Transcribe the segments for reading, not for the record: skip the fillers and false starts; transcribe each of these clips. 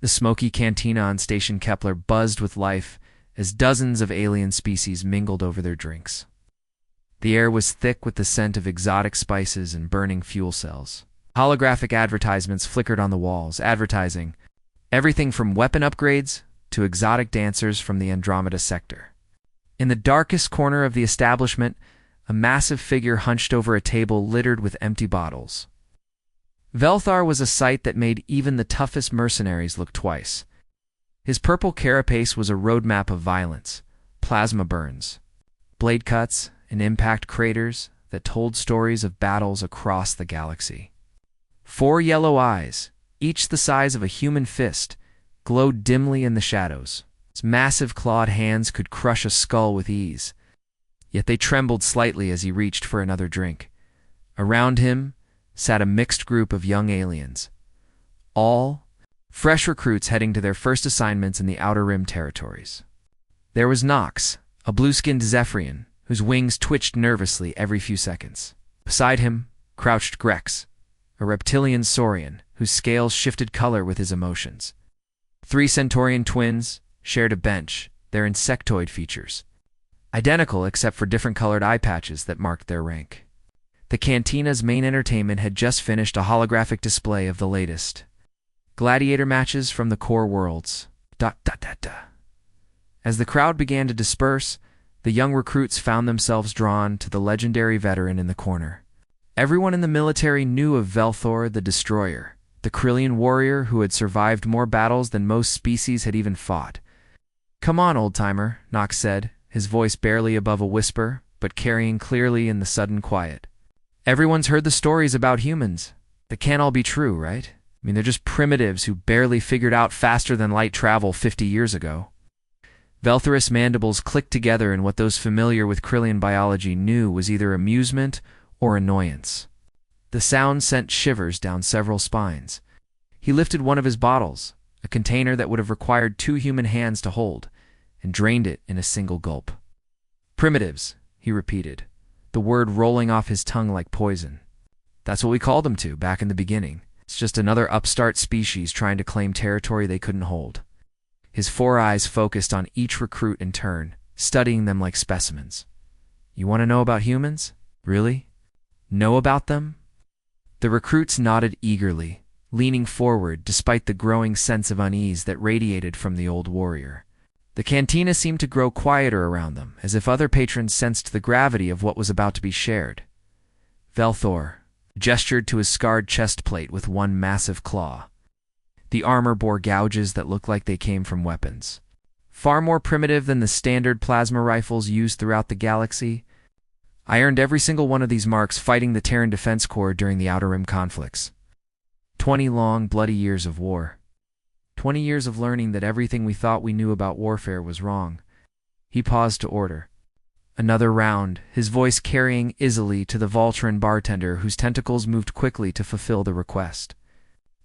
The smoky cantina on Station Kepler buzzed with life as dozens of alien species mingled over their drinks. The air was thick with the scent of exotic spices and burning fuel cells. Holographic advertisements flickered on the walls, advertising everything from weapon upgrades to exotic dancers from the Andromeda sector. In the darkest corner of the establishment, a massive figure hunched over a table littered with empty bottles. Velthar was a sight that made even the toughest mercenaries look twice. His purple carapace was a roadmap of violence, plasma burns, blade cuts, and impact craters that told stories of battles across the galaxy. 4 yellow eyes, each the size of a human fist, glowed dimly in the shadows. His massive clawed hands could crush a skull with ease, yet they trembled slightly as he reached for another drink. Around him sat a mixed group of young aliens, all fresh recruits heading to their first assignments in the Outer Rim territories. There was Nox, a blue-skinned Zephyrian, whose wings twitched nervously every few seconds. Beside him crouched Grex, a reptilian saurian whose scales shifted color with his emotions. 3 Centaurian twins shared a bench, their insectoid features identical except for different colored eye patches that marked their rank. The cantina's main entertainment had just finished a holographic display of the latest gladiator matches from the core worlds. As the crowd began to disperse, the young recruits found themselves drawn to the legendary veteran in the corner. Everyone in the military knew of Velthor the Destroyer, the Krillian warrior who had survived more battles than most species had even fought. "Come on, old-timer," Nox said, his voice barely above a whisper, but carrying clearly in the sudden quiet. "Everyone's heard the stories about humans. They can't all be true, right? I mean, they're just primitives who barely figured out faster-than-light travel 50 years ago." Velthor's mandibles clicked together in what those familiar with Krillian biology knew was either amusement or annoyance. The sound sent shivers down several spines. He lifted one of his bottles, a container that would have required 2 human hands to hold, and drained it in a single gulp. "Primitives," he repeated, the word rolling off his tongue like poison. "That's what we called them to back in the beginning. It's just another upstart species trying to claim territory they couldn't hold." His 4 eyes focused on each recruit in turn, studying them like specimens. "You want to know about humans? Really? Know about them?" The recruits nodded eagerly, leaning forward despite the growing sense of unease that radiated from the old warrior. The cantina seemed to grow quieter around them, as if other patrons sensed the gravity of what was about to be shared. Velthor gestured to his scarred chest plate with one massive claw. The armor bore gouges that looked like they came from weapons. Far more primitive than the standard plasma rifles used throughout the galaxy. "I earned every single one of these marks fighting the Terran Defense Corps during the Outer Rim conflicts. 20 long, bloody years of war. 20 years of learning that everything we thought we knew about warfare was wrong." He paused to order another round, his voice carrying easily to the Voltran bartender whose tentacles moved quickly to fulfill the request.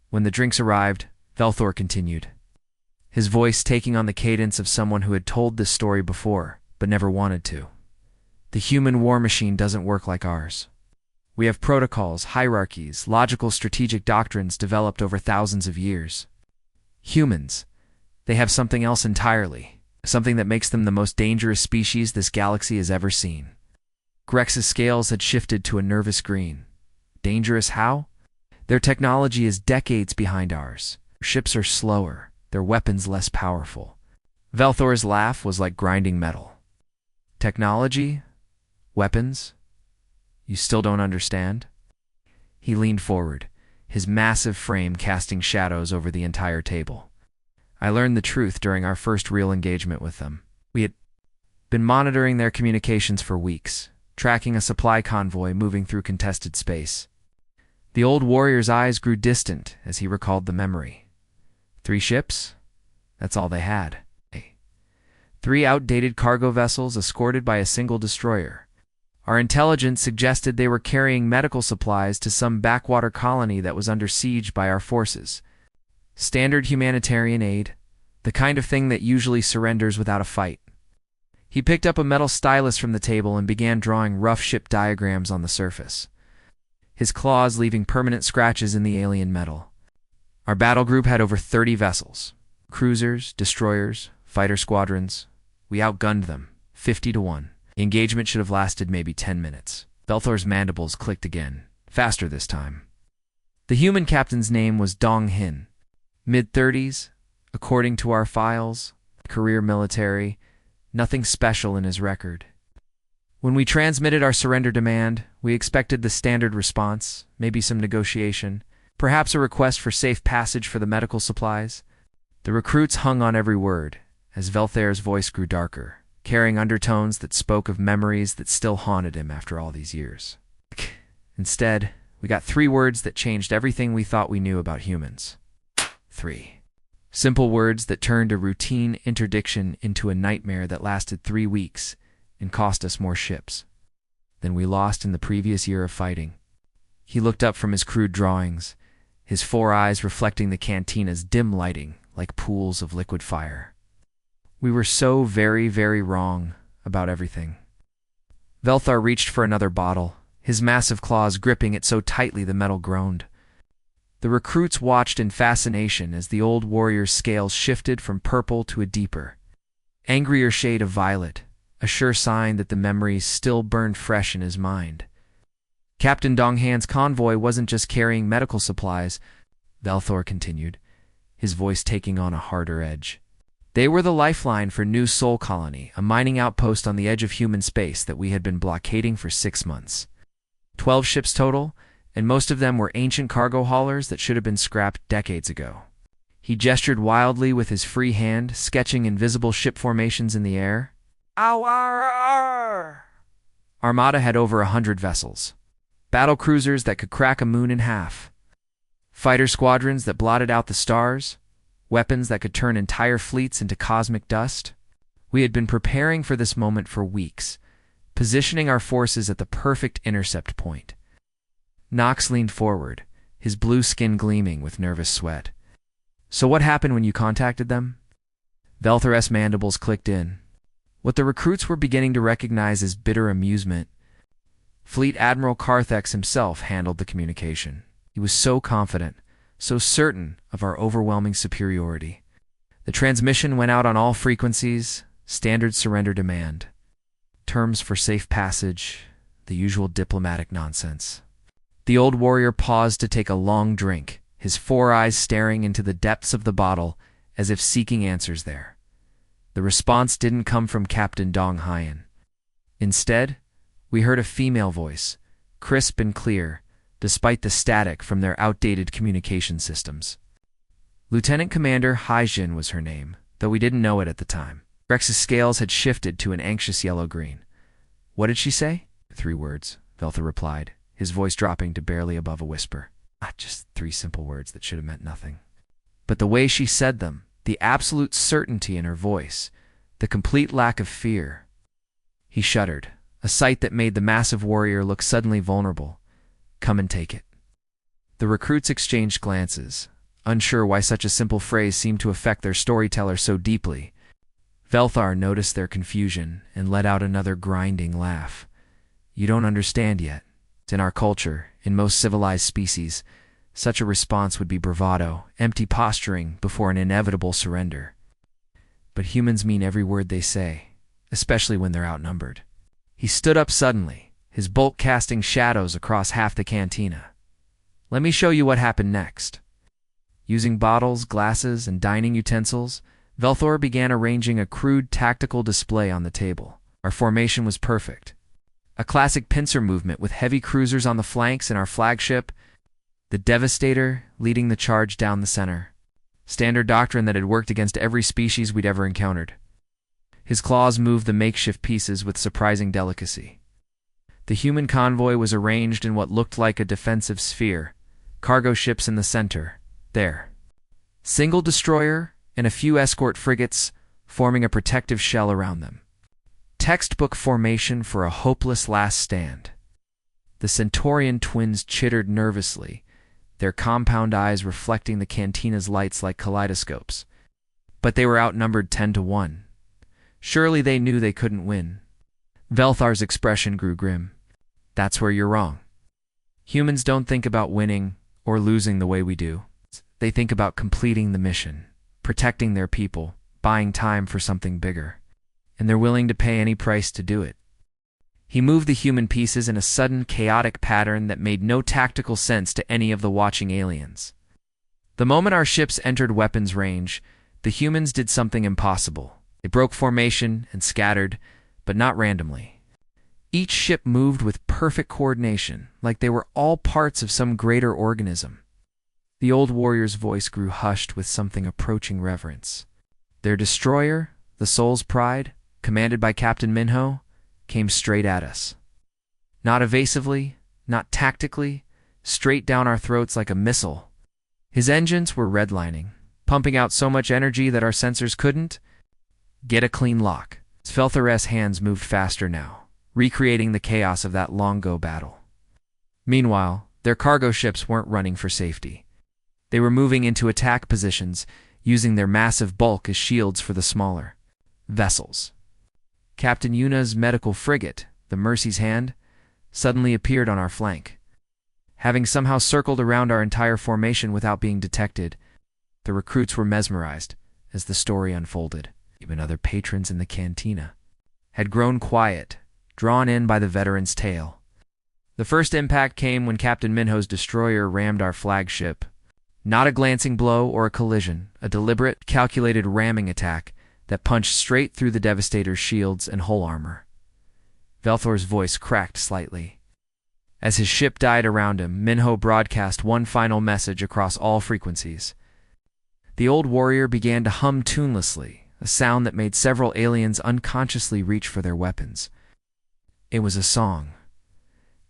When the drinks arrived, Velthor continued, his voice taking on the cadence of someone who had told this story before, but never wanted to. "The human war machine doesn't work like ours. We have protocols, hierarchies, logical strategic doctrines developed over thousands of years. Humans, they have something else entirely, something that makes them the most dangerous species this galaxy has ever seen." Grex's scales had shifted to a nervous green. "Dangerous how? Their technology is decades behind ours. Their ships are slower, their weapons less powerful." Velthor's laugh was like grinding metal. "Technology? Weapons? You still don't understand?" He leaned forward, his massive frame casting shadows over the entire table. "I learned the truth during our first real engagement with them. We had been monitoring their communications for weeks, tracking a supply convoy moving through contested space." The old warrior's eyes grew distant as he recalled the memory. 3 ships? That's all they had. 3 outdated cargo vessels escorted by a single destroyer. Our intelligence suggested they were carrying medical supplies to some backwater colony that was under siege by our forces. Standard humanitarian aid, the kind of thing that usually surrenders without a fight. He picked up a metal stylus from the table and began drawing rough ship diagrams on the surface, his claws leaving permanent scratches in the alien metal. Our battle group had over 30 vessels. Cruisers, destroyers, fighter squadrons. We outgunned them, 50-1. The engagement should have lasted maybe 10 minutes. Velthor's mandibles clicked again, faster this time. The human captain's name was Dong Hin. Mid-30s, according to our files, career military, nothing special in his record. When we transmitted our surrender demand, we expected the standard response, maybe some negotiation, perhaps a request for safe passage for the medical supplies. The recruits hung on every word, as Velthair's voice grew darker, carrying undertones that spoke of memories that still haunted him after all these years. Instead, we got 3 words that changed everything we thought we knew about humans. 3. Simple words that turned a routine interdiction into a nightmare that lasted 3 weeks and cost us more ships than we lost in the previous year of fighting. He looked up from his crude drawings, his 4 eyes reflecting the cantina's dim lighting like pools of liquid fire. We were so very, very wrong about everything. Velthar reached for another bottle, his massive claws gripping it so tightly the metal groaned. The recruits watched in fascination as the old warrior's scales shifted from purple to a deeper, angrier shade of violet, a sure sign that the memories still burned fresh in his mind. Captain Donghan's convoy wasn't just carrying medical supplies, Velthor continued, his voice taking on a harder edge. They were the lifeline for New Sol Colony, a mining outpost on the edge of human space that we had been blockading for 6 months. 12 ships total, and most of them were ancient cargo haulers that should have been scrapped decades ago. He gestured wildly with his free hand, sketching invisible ship formations in the air. Our Armada had over 100 vessels. Battle cruisers that could crack a moon in half. Fighter squadrons that blotted out the stars. Weapons that could turn entire fleets into cosmic dust. We had been preparing for this moment for weeks, positioning our forces at the perfect intercept point. Knox leaned forward, his blue skin gleaming with nervous sweat. So what happened when you contacted them? Velthor's mandibles clicked in. What the recruits were beginning to recognize as bitter amusement. Fleet Admiral Carthex himself handled the communication. He was so confident, so certain of our overwhelming superiority. The transmission went out on all frequencies, standard surrender demand. Terms for safe passage, the usual diplomatic nonsense. The old warrior paused to take a long drink, his 4 eyes staring into the depths of the bottle as if seeking answers there. The response didn't come from Captain Dong Hyen. Instead, we heard a female voice, crisp and clear, despite the static from their outdated communication systems. Lieutenant Commander Haijin was her name, though we didn't know it at the time. Rex's scales had shifted to an anxious yellow-green. What did she say? 3 words, Velthor replied, his voice dropping to barely above a whisper. Just 3 simple words that should have meant nothing. But the way she said them, the absolute certainty in her voice, the complete lack of fear. He shuddered, a sight that made the massive warrior look suddenly vulnerable. Come and take it. The recruits exchanged glances, unsure why such a simple phrase seemed to affect their storyteller so deeply. Velthar noticed their confusion and let out another grinding laugh. You don't understand yet. In our culture, in most civilized species, such a response would be bravado, empty posturing before an inevitable surrender. But humans mean every word they say, especially when they're outnumbered. He stood up suddenly, his bulk casting shadows across half the cantina. Let me show you what happened next. Using bottles, glasses, and dining utensils, Velthor began arranging a crude tactical display on the table. Our formation was perfect. A classic pincer movement with heavy cruisers on the flanks and our flagship, the Devastator, leading the charge down the center. Standard doctrine that had worked against every species we'd ever encountered. His claws moved the makeshift pieces with surprising delicacy. The human convoy was arranged in what looked like a defensive sphere, cargo ships in the center, there. Single destroyer and a few escort frigates forming a protective shell around them. Textbook formation for a hopeless last stand. The Centaurian twins chittered nervously, their compound eyes reflecting the cantina's lights like kaleidoscopes. But they were outnumbered 10-1. Surely they knew they couldn't win. Velthar's expression grew grim. That's where you're wrong. Humans don't think about winning or losing the way we do. They think about completing the mission, protecting their people, buying time for something bigger, and they're willing to pay any price to do it. He moved the human pieces in a sudden, chaotic pattern that made no tactical sense to any of the watching aliens. The moment our ships entered weapons range, the humans did something impossible. They broke formation and scattered, but not randomly. Each ship moved with perfect coordination, like they were all parts of some greater organism. The old warrior's voice grew hushed with something approaching reverence. Their destroyer, the Soul's Pride, commanded by Captain Minho, came straight at us. Not evasively, not tactically, straight down our throats like a missile. His engines were redlining, pumping out so much energy that our sensors couldn't get a clean lock. Svelthor's hands moved faster now, recreating the chaos of that long-ago battle. Meanwhile, their cargo ships weren't running for safety. They were moving into attack positions, using their massive bulk as shields for the smaller vessels. Captain Yuna's medical frigate, the Mercy's Hand, suddenly appeared on our flank. Having somehow circled around our entire formation without being detected, the recruits were mesmerized as the story unfolded. Even other patrons in the cantina had grown quiet, drawn in by the veteran's tale. The first impact came when Captain Minho's destroyer rammed our flagship. Not a glancing blow or a collision, a deliberate, calculated ramming attack that punched straight through the Devastator's shields and hull armor. Velthor's voice cracked slightly. As his ship died around him, Minho broadcast one final message across all frequencies. The old warrior began to hum tunelessly, a sound that made several aliens unconsciously reach for their weapons. It was a song,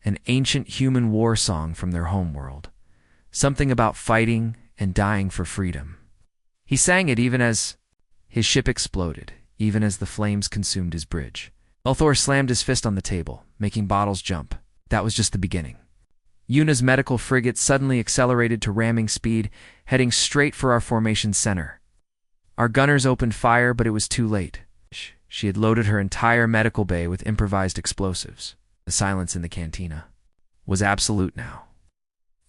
an ancient human war song from their homeworld, something about fighting and dying for freedom. He sang it even as his ship exploded, even as the flames consumed his bridge. Velthor slammed his fist on the table, making bottles jump. That was just the beginning. Yuna's medical frigate suddenly accelerated to ramming speed, heading straight for our formation's center. Our gunners opened fire, but it was too late. She had loaded her entire medical bay with improvised explosives. The silence in the cantina was absolute now.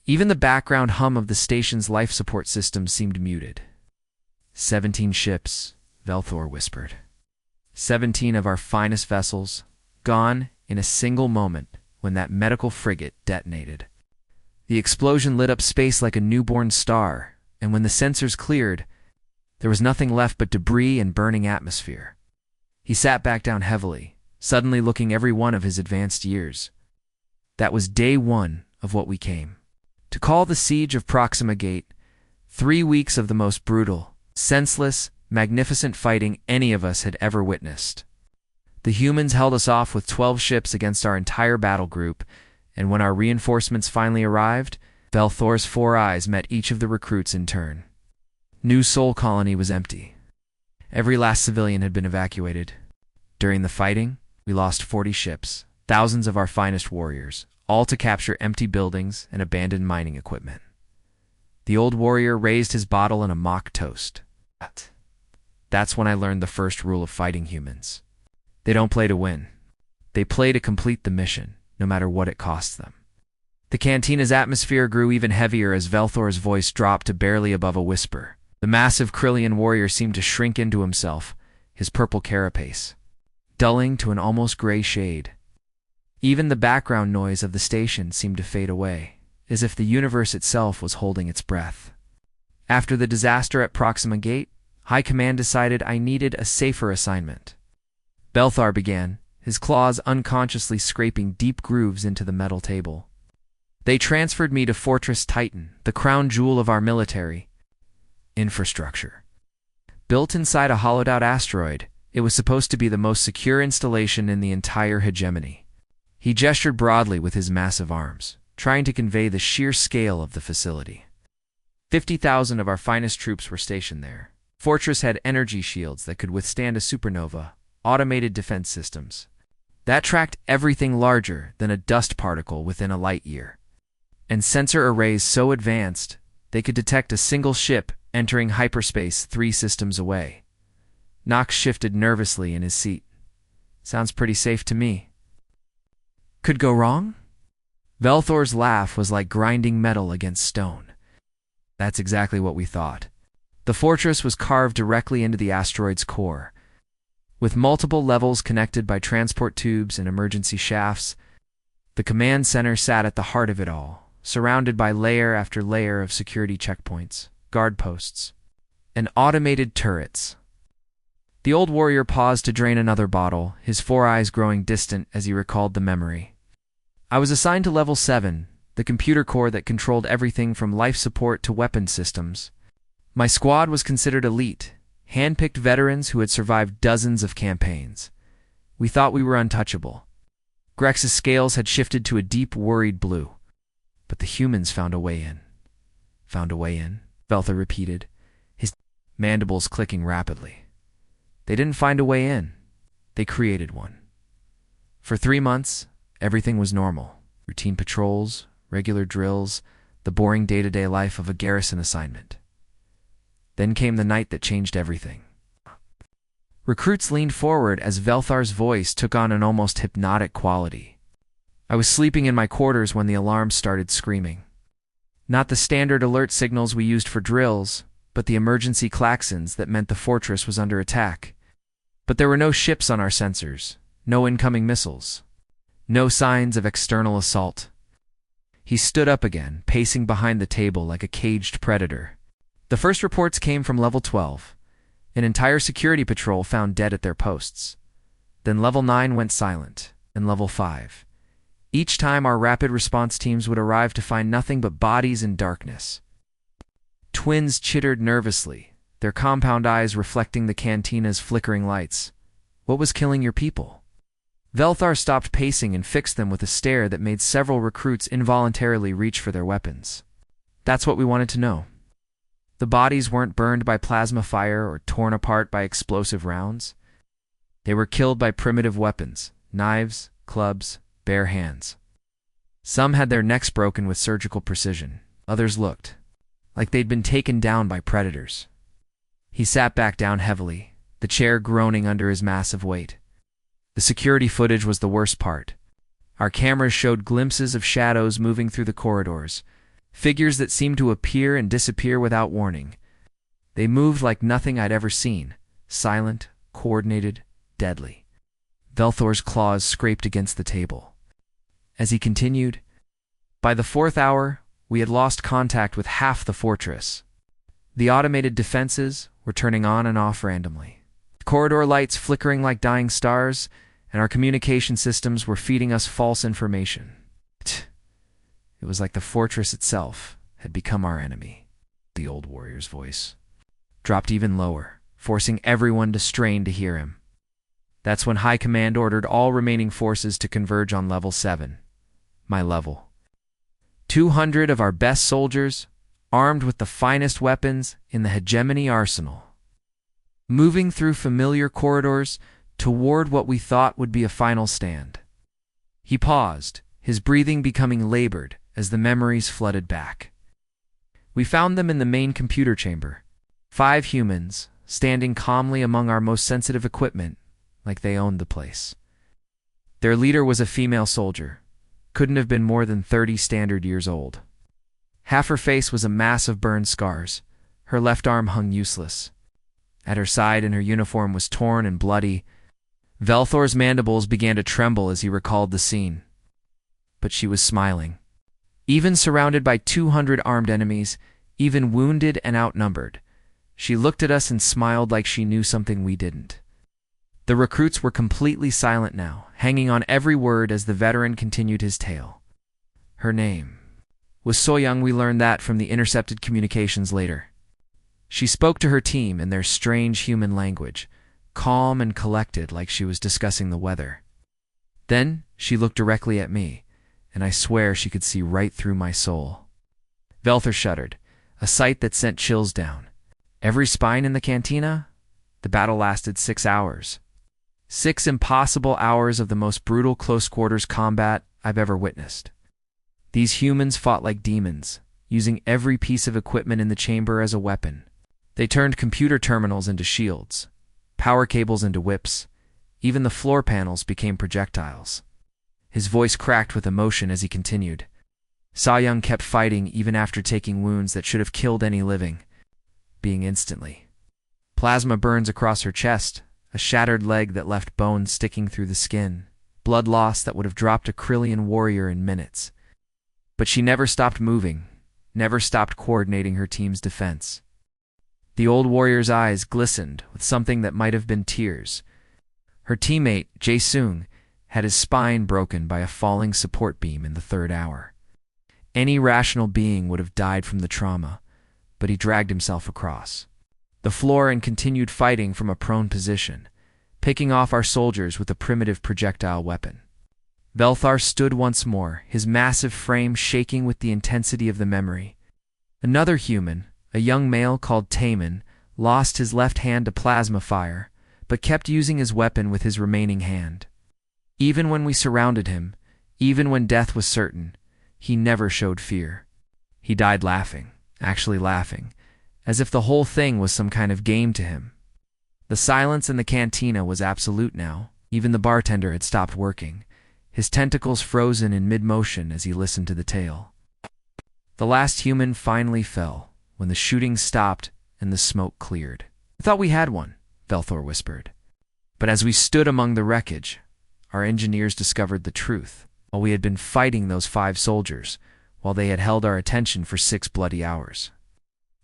Even the background hum of the station's life support system seemed muted. 17 ships, Velthor whispered. 17 of our finest vessels, gone in a single moment when that medical frigate detonated. The explosion lit up space like a newborn star, and when the sensors cleared, there was nothing left but debris and burning atmosphere. He sat back down heavily, suddenly looking every one of his advanced years. That was day one of what we came to call the siege of Proxima Gate, 3 weeks of the most brutal, senseless, magnificent fighting any of us had ever witnessed. The humans held us off with 12 ships against our entire battle group, and when our reinforcements finally arrived, Velthor's 4 eyes met each of the recruits in turn. New Sol Colony was empty. Every last civilian had been evacuated. During the fighting, we lost 40 ships, thousands of our finest warriors, all to capture empty buildings and abandoned mining equipment. The old warrior raised his bottle in a mock toast. That's when I learned the first rule of fighting humans. They don't play to win. They play to complete the mission, no matter what it costs them. The cantina's atmosphere grew even heavier as Velthor's voice dropped to barely above a whisper. The massive Krillian warrior seemed to shrink into himself, his purple carapace dulling to an almost gray shade. Even the background noise of the station seemed to fade away, as if the universe itself was holding its breath. After the disaster at Proxima Gate, High Command decided I needed a safer assignment. Velthor began, his claws unconsciously scraping deep grooves into the metal table. They transferred me to Fortress Titan, the crown jewel of our military infrastructure. Built inside a hollowed-out asteroid, it was supposed to be the most secure installation in the entire hegemony. He gestured broadly with his massive arms, trying to convey the sheer scale of the facility. 50,000 of our finest troops were stationed there. Fortress had energy shields that could withstand a supernova, automated defense systems that tracked everything larger than a dust particle within a light year, and sensor arrays so advanced they could detect a single ship entering hyperspace 3 systems away. Knox shifted nervously in his seat. Sounds pretty safe to me. Could go wrong? Velthor's laugh was like grinding metal against stone. That's exactly what we thought. The fortress was carved directly into the asteroid's core. With multiple levels connected by transport tubes and emergency shafts, the command center sat at the heart of it all, surrounded by layer after layer of security checkpoints, guard posts, and automated turrets. The old warrior paused to drain another bottle, his four eyes growing distant as he recalled the memory. I was assigned to Level 7, the computer core that controlled everything from life support to weapon systems. My squad was considered elite, hand-picked veterans who had survived dozens of campaigns. We thought we were untouchable. Grex's scales had shifted to a deep, worried blue. But the humans found a way in. Found a way in? Velthor repeated, his mandibles clicking rapidly. They didn't find a way in. They created one. For 3 months, everything was normal. Routine patrols, regular drills, the boring day-to-day life of a garrison assignment. Then came the night that changed everything. Recruits leaned forward as Velthar's voice took on an almost hypnotic quality. I was sleeping in my quarters when the alarms started screaming. Not the standard alert signals we used for drills, but the emergency klaxons that meant the fortress was under attack. But there were no ships on our sensors, no incoming missiles, no signs of external assault. He stood up again, pacing behind the table like a caged predator. The first reports came from Level 12. An entire security patrol found dead at their posts. Then Level 9 went silent, and Level 5. Each time our rapid response teams would arrive to find nothing but bodies and darkness. Twins chittered nervously, their compound eyes reflecting the cantina's flickering lights. What was killing your people? Velthar stopped pacing and fixed them with a stare that made several recruits involuntarily reach for their weapons. That's what we wanted to know. The bodies weren't burned by plasma fire or torn apart by explosive rounds. They were killed by primitive weapons, knives, clubs, bare hands. Some had their necks broken with surgical precision. Others looked like they'd been taken down by predators. He sat back down heavily, the chair groaning under his massive weight. The security footage was the worst part. Our cameras showed glimpses of shadows moving through the corridors, figures that seemed to appear and disappear without warning. They moved like nothing I'd ever seen, silent, coordinated, deadly. Velthor's claws scraped against the table. As he continued, by the 4th hour, we had lost contact with half the fortress. The automated defenses were turning on and off randomly. Corridor lights flickering like dying stars, and our communication systems were feeding us false information. It was like the fortress itself had become our enemy. The old warrior's voice dropped even lower, forcing everyone to strain to hear him. That's when High Command ordered all remaining forces to converge on Level 7, my level. 200 of our best soldiers, armed with the finest weapons in the hegemony arsenal, moving through familiar corridors toward what we thought would be a final stand. He paused, his breathing becoming labored as the memories flooded back. We found them in the main computer chamber, 5 humans, standing calmly among our most sensitive equipment, like they owned the place. Their leader was a female soldier, couldn't have been more than 30 standard years old. Half her face was a mass of burned scars, her left arm hung useless. At her side, and her uniform was torn and bloody. Velthor's mandibles began to tremble as he recalled the scene. But she was smiling. Even surrounded by 200 armed enemies, even wounded and outnumbered, she looked at us and smiled like she knew something we didn't. The recruits were completely silent now, hanging on every word as the veteran continued his tale. Her name was Soyoung. We learned that from the intercepted communications later. She spoke to her team in their strange human language, calm and collected like she was discussing the weather. Then she looked directly at me, and I swear she could see right through my soul. Velthor shuddered, a sight that sent chills down. Every spine in the cantina? The battle lasted 6 hours. 6 impossible hours of the most brutal close-quarters combat I've ever witnessed. These humans fought like demons, using every piece of equipment in the chamber as a weapon. They turned computer terminals into shields, power cables into whips. Even the floor panels became projectiles. His voice cracked with emotion as he continued. Young kept fighting even after taking wounds that should have killed any living being instantly. Plasma burns across her chest, a shattered leg that left bones sticking through the skin, blood loss that would have dropped a Krillian warrior in minutes. But she never stopped moving, never stopped coordinating her team's defense. The old warrior's eyes glistened with something that might have been tears. Her teammate, Jae-sung, had his spine broken by a falling support beam in the third hour. Any rational being would have died from the trauma, but he dragged himself across the floor and continued fighting from a prone position, picking off our soldiers with a primitive projectile weapon. Velthar stood once more, his massive frame shaking with the intensity of the memory. Another human, a young male called Taemin, lost his left hand to plasma fire, but kept using his weapon with his remaining hand. Even when we surrounded him, even when death was certain, he never showed fear. He died laughing, actually laughing, as if the whole thing was some kind of game to him. The silence in the cantina was absolute now. Even the bartender had stopped working, his tentacles frozen in mid-motion as he listened to the tale. The last human finally fell, when the shooting stopped and the smoke cleared. "I thought we had one," Velthor whispered. But as we stood among the wreckage, our engineers discovered the truth. While we had been fighting those 5 soldiers, while they had held our attention for 6 bloody hours,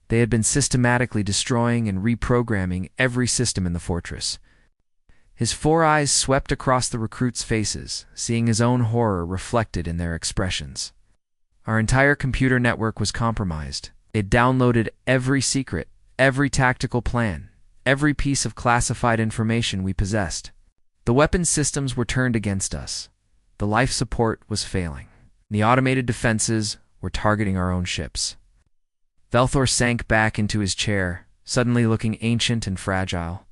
they had been systematically destroying and reprogramming every system in the fortress. His 4 eyes swept across the recruits' faces, seeing his own horror reflected in their expressions. Our entire computer network was compromised. It downloaded every secret, every tactical plan, every piece of classified information we possessed. The weapons systems were turned against us. The life support was failing. The automated defenses were targeting our own ships. Velthor sank back into his chair, suddenly looking ancient and fragile.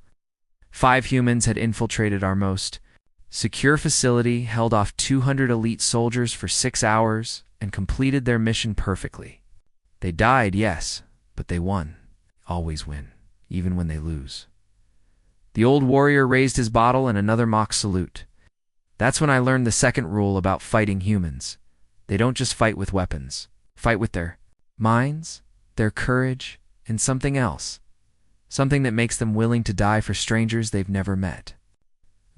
5 humans had infiltrated our most secure facility, held off 200 elite soldiers for 6 hours, and completed their mission perfectly. They died, yes, but they won. Always win, even when they lose. The old warrior raised his bottle in another mock salute. That's when I learned the second rule about fighting humans. They don't just fight with weapons. Fight with their minds, their courage, and something else. Something that makes them willing to die for strangers they've never met.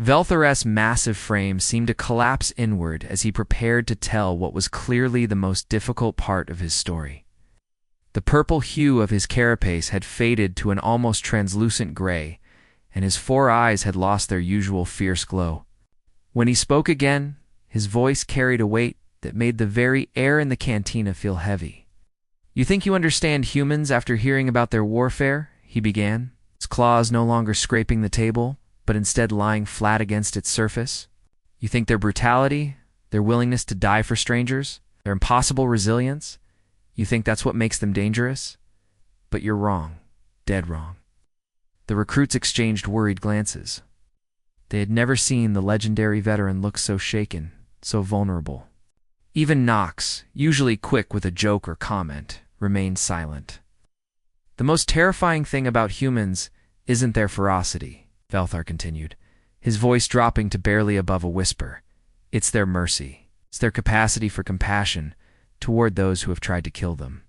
Velthor's massive frame seemed to collapse inward as he prepared to tell what was clearly the most difficult part of his story. The purple hue of his carapace had faded to an almost translucent gray, and his 4 eyes had lost their usual fierce glow. When he spoke again, his voice carried a weight that made the very air in the cantina feel heavy. "You think you understand humans after hearing about their warfare?" he began, his claws no longer scraping the table, but instead lying flat against its surface. "You think their brutality, their willingness to die for strangers, their impossible resilience, you think that's what makes them dangerous? But you're wrong, dead wrong." The recruits exchanged worried glances. They had never seen the legendary veteran look so shaken, so vulnerable. Even Knox, usually quick with a joke or comment, remained silent. "The most terrifying thing about humans isn't their ferocity," Velthar continued, his voice dropping to barely above a whisper. "It's their mercy. It's their capacity for compassion toward those who have tried to kill them.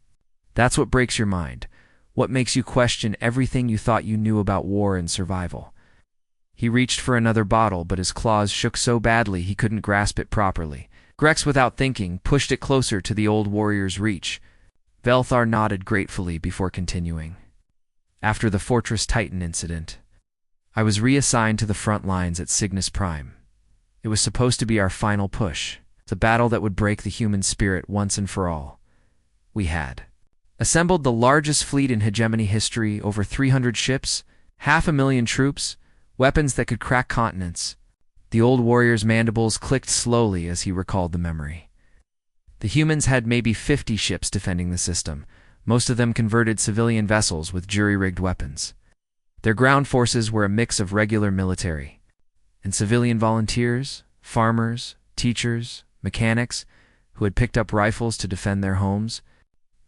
That's what breaks your mind, what makes you question everything you thought you knew about war and survival." He reached for another bottle, but his claws shook so badly he couldn't grasp it properly. Grex, without thinking, pushed it closer to the old warrior's reach. Velthar nodded gratefully before continuing. "After the Fortress Titan incident, I was reassigned to the front lines at Cygnus Prime. It was supposed to be our final push, the battle that would break the human spirit once and for all. We had assembled the largest fleet in hegemony history, over 300 ships, 500,000 troops, weapons that could crack continents. The old warrior's mandibles clicked slowly as he recalled the memory. The humans had maybe 50 ships defending the system, most of them converted civilian vessels with jury-rigged weapons. Their ground forces were a mix of regular military and civilian volunteers, farmers, teachers, mechanics, who had picked up rifles to defend their homes.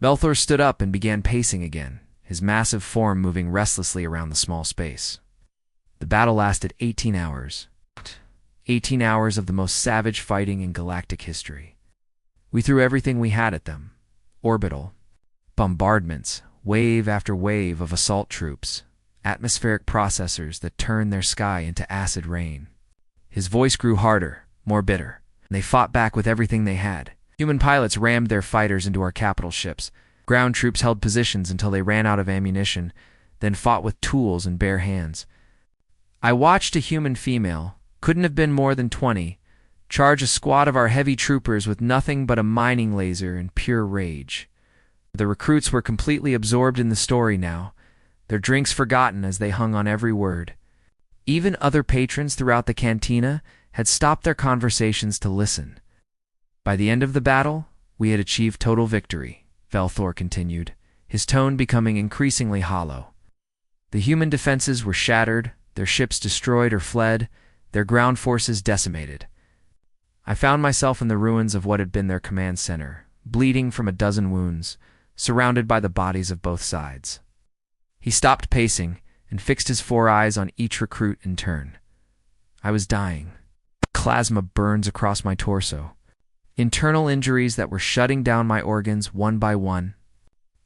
Velthor stood up and began pacing again, his massive form moving restlessly around the small space. The battle lasted 18 hours. 18 hours of the most savage fighting in galactic history. We threw everything we had at them. Orbital bombardments, wave after wave of assault troops, atmospheric processors that turned their sky into acid rain. His voice grew harder, more bitter. They fought back with everything they had. Human pilots rammed their fighters into our capital ships. Ground troops held positions until they ran out of ammunition, then fought with tools and bare hands. I watched a human female, couldn't have been more than 20, charge a squad of our heavy troopers with nothing but a mining laser and pure rage. The recruits were completely absorbed in the story now, their drinks forgotten as they hung on every word. Even other patrons throughout the cantina had stopped their conversations to listen. By the end of the battle, we had achieved total victory, Velthor continued, his tone becoming increasingly hollow. The human defenses were shattered, their ships destroyed or fled, their ground forces decimated. I found myself in the ruins of what had been their command center, bleeding from a dozen wounds, surrounded by the bodies of both sides. He stopped pacing and fixed his 4 eyes on each recruit in turn. I was dying. Plasma burns across my torso. Internal injuries that were shutting down my organs one by one.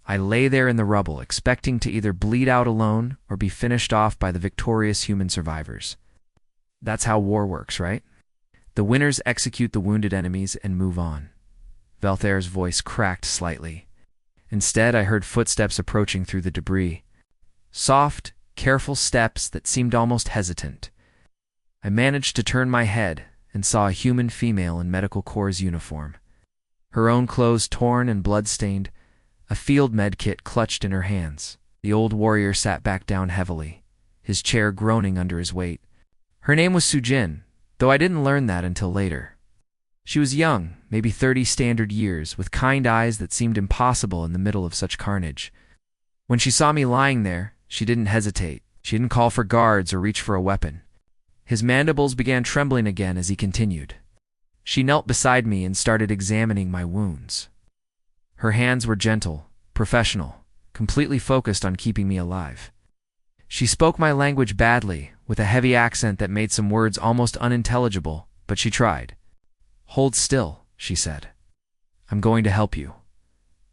I lay there in the rubble, expecting to either bleed out alone or be finished off by the victorious human survivors. That's how war works, right? The winners execute the wounded enemies and move on. Velthair's voice cracked slightly. Instead, I heard footsteps approaching through the debris. Soft, careful steps that seemed almost hesitant. I managed to turn my head and saw a human female in Medical Corps' uniform. Her own clothes torn and blood-stained, a field med kit clutched in her hands. The old warrior sat back down heavily, his chair groaning under his weight. Her name was Sujin, though I didn't learn that until later. She was young, maybe 30 standard years, with kind eyes that seemed impossible in the middle of such carnage. When she saw me lying there, she didn't hesitate. She didn't call for guards or reach for a weapon. His mandibles began trembling again as he continued. She knelt beside me and started examining my wounds. Her hands were gentle, professional, completely focused on keeping me alive. She spoke my language badly, with a heavy accent that made some words almost unintelligible, but she tried. "Hold still," she said. "I'm going to help you."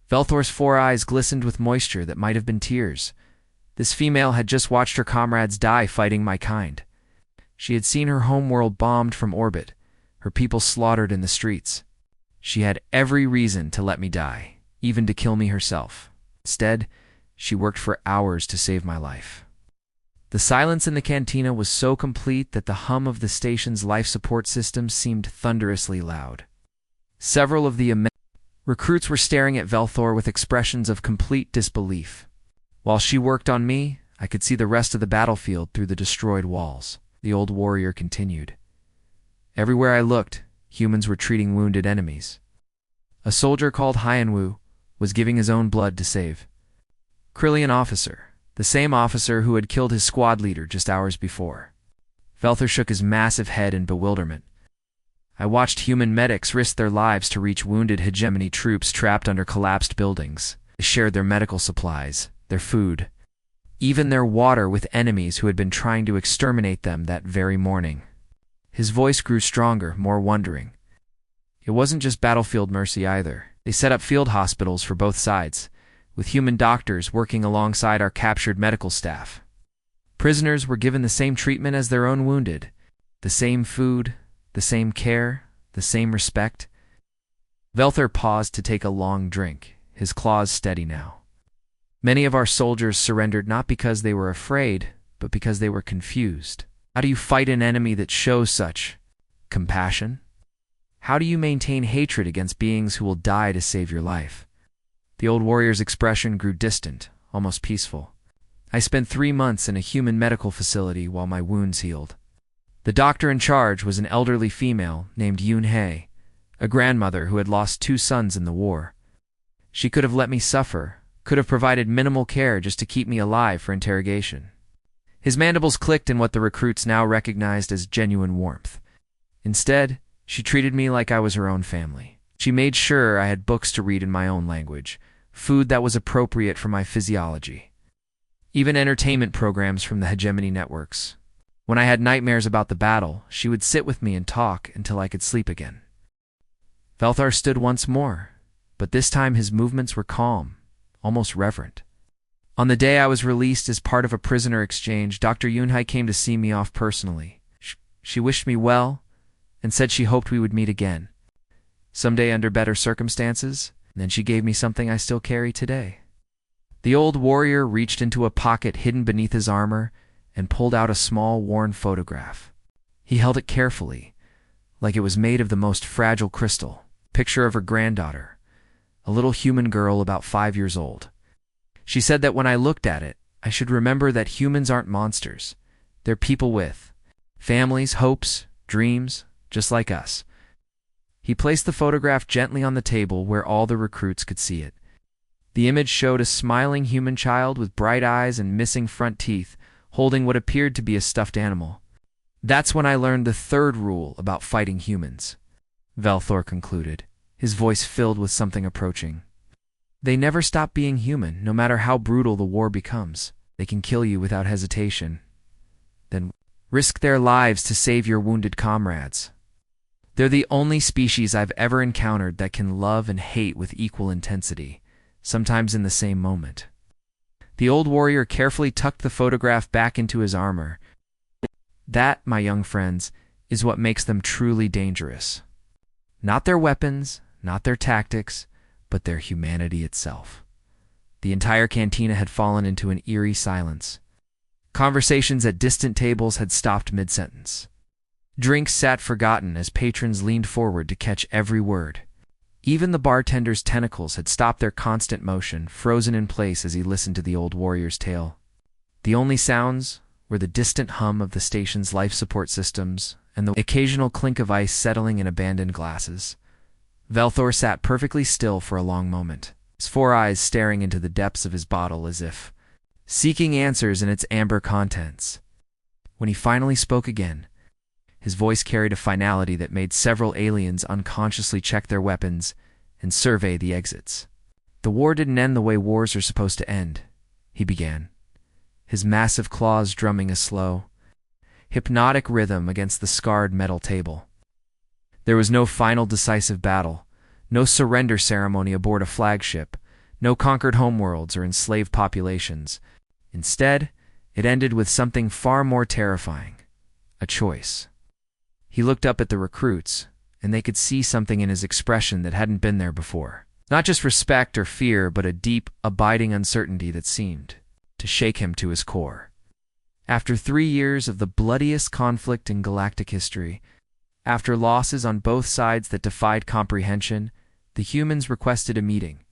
Velthor's 4 eyes glistened with moisture that might have been tears. This female had just watched her comrades die fighting my kind. She had seen her homeworld bombed from orbit, her people slaughtered in the streets. She had every reason to let me die, even to kill me herself. Instead, she worked for hours to save my life. The silence in the cantina was so complete that the hum of the station's life support system seemed thunderously loud. Several of the recruits were staring at Velthor with expressions of complete disbelief. While she worked on me, I could see the rest of the battlefield through the destroyed walls. The old warrior continued. Everywhere I looked, humans were treating wounded enemies. A soldier called Hyanwu was giving his own blood to save. Krillian officer, the same officer who had killed his squad leader just hours before. Velthor shook his massive head in bewilderment. I watched human medics risk their lives to reach wounded hegemony troops trapped under collapsed buildings. They shared their medical supplies, their food, even their water with enemies who had been trying to exterminate them that very morning. His voice grew stronger, more wondering. It wasn't just battlefield mercy either. They set up field hospitals for both sides, with human doctors working alongside our captured medical staff. Prisoners were given the same treatment as their own wounded, the same food, the same care, the same respect. Velthor paused to take a long drink, his claws steady now. Many of our soldiers surrendered not because they were afraid, but because they were confused. How do you fight an enemy that shows such compassion? How do you maintain hatred against beings who will die to save your life? The old warrior's expression grew distant, almost peaceful. I spent 3 months in a human medical facility while my wounds healed. The doctor in charge was an elderly female named Yoon Hye, a grandmother who had lost 2 sons in the war. She could have let me suffer, could have provided minimal care just to keep me alive for interrogation. His mandibles clicked in what the recruits now recognized as genuine warmth. Instead, she treated me like I was her own family. She made sure I had books to read in my own language, food that was appropriate for my physiology, even entertainment programs from the hegemony networks. When I had nightmares about the battle, she would sit with me and talk until I could sleep again. Velthar stood once more, but this time his movements were calm, almost reverent. On the day I was released as part of a prisoner exchange, Dr. Yunhai came to see me off personally. She wished me well and said she hoped we would meet again, someday under better circumstances, and then she gave me something I still carry today. The old warrior reached into a pocket hidden beneath his armor and pulled out a small, worn photograph. He held it carefully, like it was made of the most fragile crystal. Picture of her granddaughter, a little human girl about 5 years old. She said that when I looked at it, I should remember that humans aren't monsters. They're people with families, hopes, dreams, just like us. He placed the photograph gently on the table where all the recruits could see it. The image showed a smiling human child with bright eyes and missing front teeth, holding what appeared to be a stuffed animal. That's when I learned the third rule about fighting humans, Velthor concluded, his voice filled with something approaching. They never stop being human, no matter how brutal the war becomes. They can kill you without hesitation, then risk their lives to save your wounded comrades. They're the only species I've ever encountered that can love and hate with equal intensity, sometimes in the same moment. The old warrior carefully tucked the photograph back into his armor. That, my young friends, is what makes them truly dangerous. Not their weapons, not their tactics, but their humanity itself. The entire cantina had fallen into an eerie silence. Conversations at distant tables had stopped mid-sentence. Drinks sat forgotten as patrons leaned forward to catch every word. Even the bartender's tentacles had stopped their constant motion, frozen in place as he listened to the old warrior's tale. The only sounds were the distant hum of the station's life support systems and the occasional clink of ice settling in abandoned glasses. Velthor sat perfectly still for a long moment, his 4 eyes staring into the depths of his bottle as if seeking answers in its amber contents. When he finally spoke again, his voice carried a finality that made several aliens unconsciously check their weapons and survey the exits. The war didn't end the way wars are supposed to end, he began, his massive claws drumming a slow, hypnotic rhythm against the scarred metal table. There was no final decisive battle, no surrender ceremony aboard a flagship, no conquered homeworlds or enslaved populations. Instead, it ended with something far more terrifying, a choice. He looked up at the recruits, and they could see something in his expression that hadn't been there before. Not just respect or fear, but a deep, abiding uncertainty that seemed to shake him to his core. After 3 years of the bloodiest conflict in galactic history, after losses on both sides that defied comprehension, the humans requested a meeting.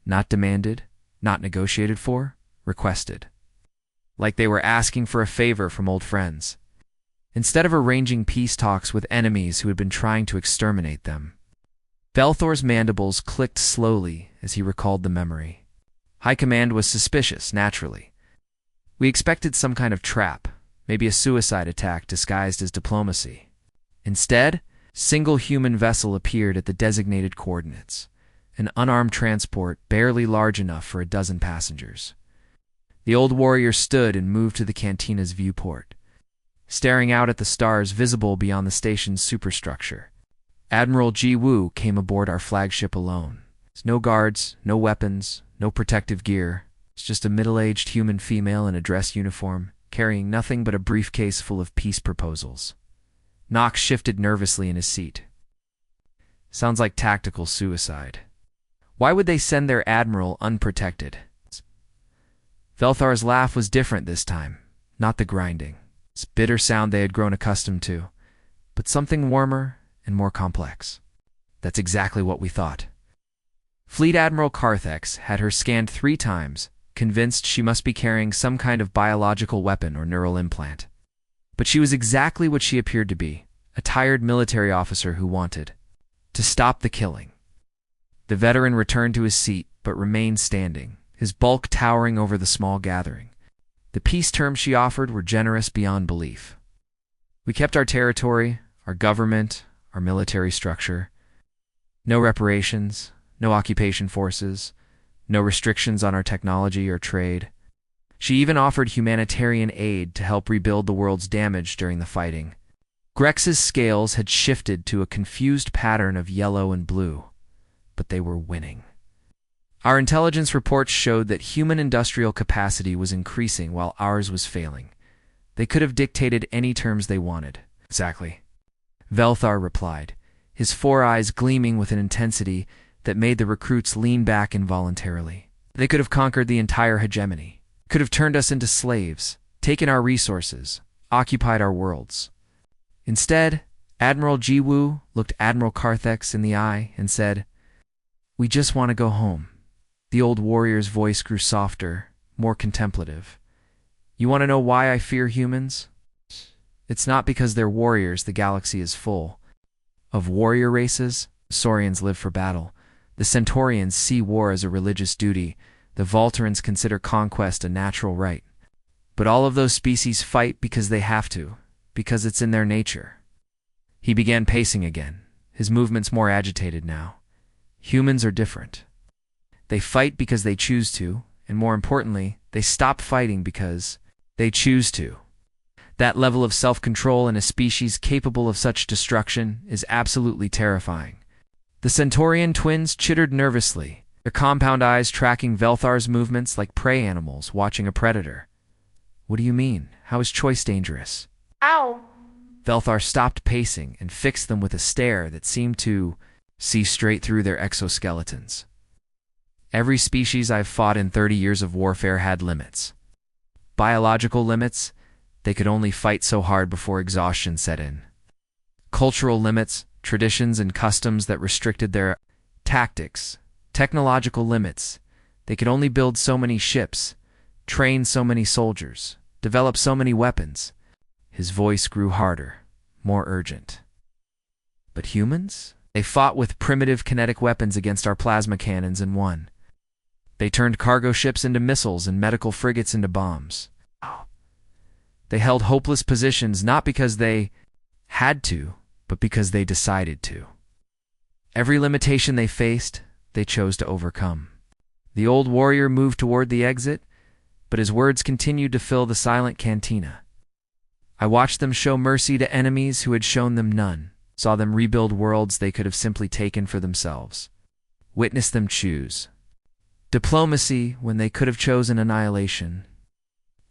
Not demanded, not negotiated for, requested. Like they were asking for a favor from old friends. Instead of arranging peace talks with enemies who had been trying to exterminate them. Velthor's mandibles clicked slowly as he recalled the memory. High Command was suspicious, naturally. We expected some kind of trap, maybe a suicide attack disguised as diplomacy. Instead, single human vessel appeared at the designated coordinates, an unarmed transport barely large enough for a dozen passengers. The old warrior stood and moved to the cantina's viewport, staring out at the stars visible beyond the station's superstructure. Admiral Ji Woo came aboard our flagship alone. No guards, no weapons, no protective gear. It's just a middle-aged human female in a dress uniform, carrying nothing but a briefcase full of peace proposals. Knox shifted nervously in his seat. Sounds like tactical suicide. Why would they send their admiral unprotected? Velthar's laugh was different this time, not the grinding, its bitter sound they had grown accustomed to, but something warmer and more complex. That's exactly what we thought. Fleet Admiral Carthex had her scanned 3 times, convinced she must be carrying some kind of biological weapon or neural implant. But she was exactly what she appeared to be, a tired military officer who wanted to stop the killing. The veteran returned to his seat, but remained standing, his bulk towering over the small gathering. The peace terms she offered were generous beyond belief. We kept our territory, our government, our military structure. No reparations, no occupation forces, no restrictions on our technology or trade. She even offered humanitarian aid to help rebuild the world's damage during the fighting. Grex's scales had shifted to a confused pattern of yellow and blue, but they were winning. Our intelligence reports showed that human industrial capacity was increasing while ours was failing. They could have dictated any terms they wanted. Exactly. Velthar replied, his four eyes gleaming with an intensity that made the recruits lean back involuntarily. They could have conquered the entire hegemony, could have turned us into slaves, taken our resources, occupied our worlds. Instead, Admiral Jiwoo looked Admiral Carthex in the eye and said, "We just want to go home." The old warrior's voice grew softer, more contemplative. "You want to know why I fear humans? It's not because they're warriors. The galaxy is full of warrior races. Saurians live for battle. The Centaurians see war as a religious duty. The Volterans consider conquest a natural right. But all of those species fight because they have to, because it's in their nature." He began pacing again, his movements more agitated now. Humans are different. They fight because they choose to, and more importantly, they stop fighting because they choose to. That level of self-control in a species capable of such destruction is absolutely terrifying. The Centaurian twins chittered nervously, their compound eyes tracking Velthar's movements like prey animals watching a predator. "What do you mean? How is choice dangerous?" Ow! Velthar stopped pacing and fixed them with a stare that seemed to see straight through their exoskeletons. "Every species I've fought in 30 years of warfare had limits. Biological limits, they could only fight so hard before exhaustion set in. Cultural limits, traditions and customs that restricted their tactics. Technological limits, they could only build so many ships, train so many soldiers, develop so many weapons." His voice grew harder, more urgent. "But humans? They fought with primitive kinetic weapons against our plasma cannons and won. They turned cargo ships into missiles and medical frigates into bombs. They held hopeless positions not because they had to, but because they decided to. Every limitation they faced, they chose to overcome." The old warrior moved toward the exit, but his words continued to fill the silent cantina. "I watched them show mercy to enemies who had shown them none, saw them rebuild worlds they could have simply taken for themselves, witnessed them choose diplomacy when they could have chosen annihilation."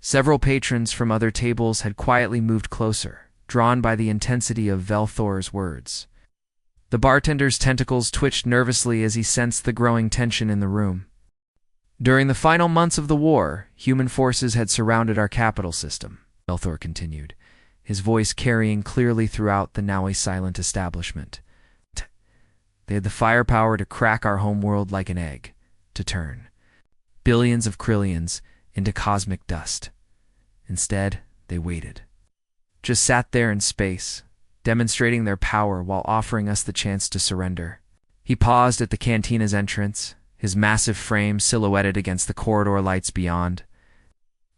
Several patrons from other tables had quietly moved closer, drawn by the intensity of Velthor's words. The bartender's tentacles twitched nervously as he sensed the growing tension in the room. "During the final months of the war, human forces had surrounded our capital system," Velthor continued, his voice carrying clearly throughout the now silent establishment. "They had the firepower to crack our homeworld like an egg, to turn billions of Krillians into cosmic dust. Instead, they waited. Just sat there in space, demonstrating their power while offering us the chance to surrender." He paused at the cantina's entrance, his massive frame silhouetted against the corridor lights beyond.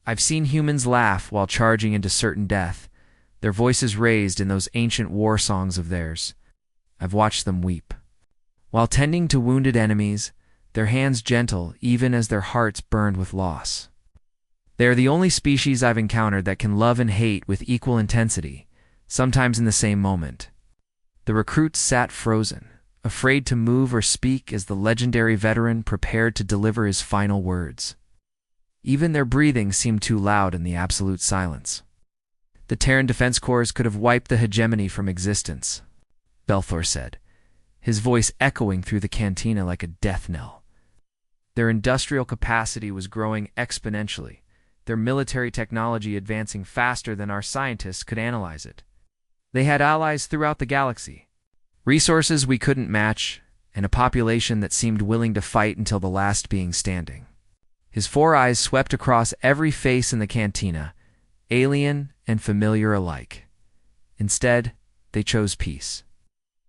"I've seen humans laugh while charging into certain death, their voices raised in those ancient war songs of theirs. I've watched them weep. While tending to wounded enemies, their hands gentle even as their hearts burned with loss. They are the only species I've encountered that can love and hate with equal intensity, sometimes in the same moment." The recruits sat frozen, afraid to move or speak as the legendary veteran prepared to deliver his final words. Even their breathing seemed too loud in the absolute silence. "The Terran Defense Corps could have wiped the hegemony from existence," Velthor said, his voice echoing through the cantina like a death knell. "Their industrial capacity was growing exponentially, their military technology advancing faster than our scientists could analyze it. They had allies throughout the galaxy, resources we couldn't match, and a population that seemed willing to fight until the last being standing." His four eyes swept across every face in the cantina, alien and familiar alike. Instead, they chose peace.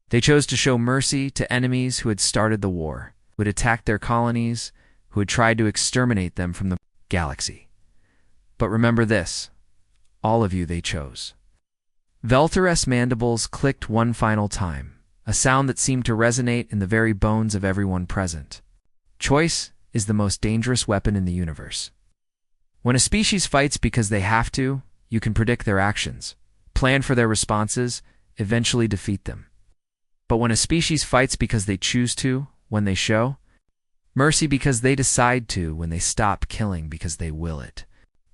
They chose to show mercy to enemies who had started the war, who had attacked their colonies, who had tried to exterminate them from the galaxy. But remember this, all of you they chose. Velthor's mandibles clicked one final time, a sound that seemed to resonate in the very bones of everyone present. Choice is the most dangerous weapon in the universe. When a species fights because they have to, you can predict their actions, plan for their responses, eventually defeat them. But when a species fights because they choose to, when they show, mercy because they decide to, when they stop killing because they will it.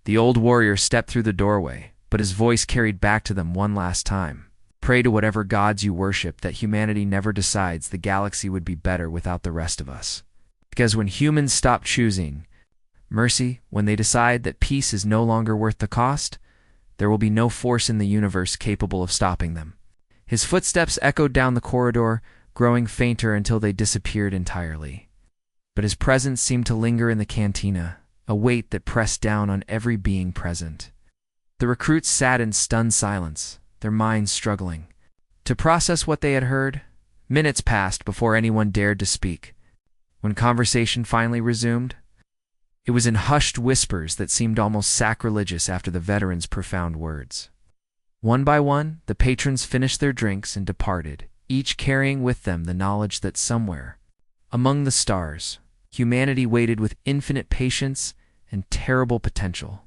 The old warrior stepped through the doorway, but his voice carried back to them one last time. Pray to whatever gods you worship that humanity never decides the galaxy would be better without the rest of us. Because when humans stop choosing mercy, when they decide that peace is no longer worth the cost, there will be no force in the universe capable of stopping them. His footsteps echoed down the corridor, growing fainter until they disappeared entirely. But his presence seemed to linger in the cantina, a weight that pressed down on every being present. The recruits sat in stunned silence, their minds struggling to process what they had heard. Minutes passed before anyone dared to speak. When conversation finally resumed, it was in hushed whispers that seemed almost sacrilegious after the veterans' profound words. One by one, the patrons finished their drinks and departed, each carrying with them the knowledge that somewhere, among the stars, humanity waited with infinite patience and terrible potential.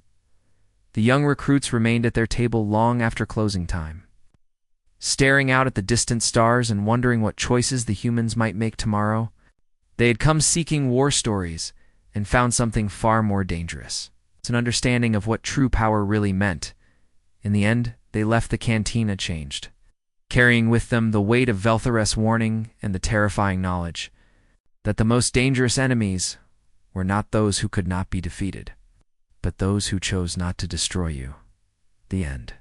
The young recruits remained at their table long after closing time, staring out at the distant stars and wondering what choices the humans might make tomorrow. They had come seeking war stories and found something far more dangerous. It's an understanding of what true power really meant. In the end, they left the cantina changed, carrying with them the weight of Velthareth's warning and the terrifying knowledge that the most dangerous enemies were not those who could not be defeated, but those who chose not to destroy you. The end.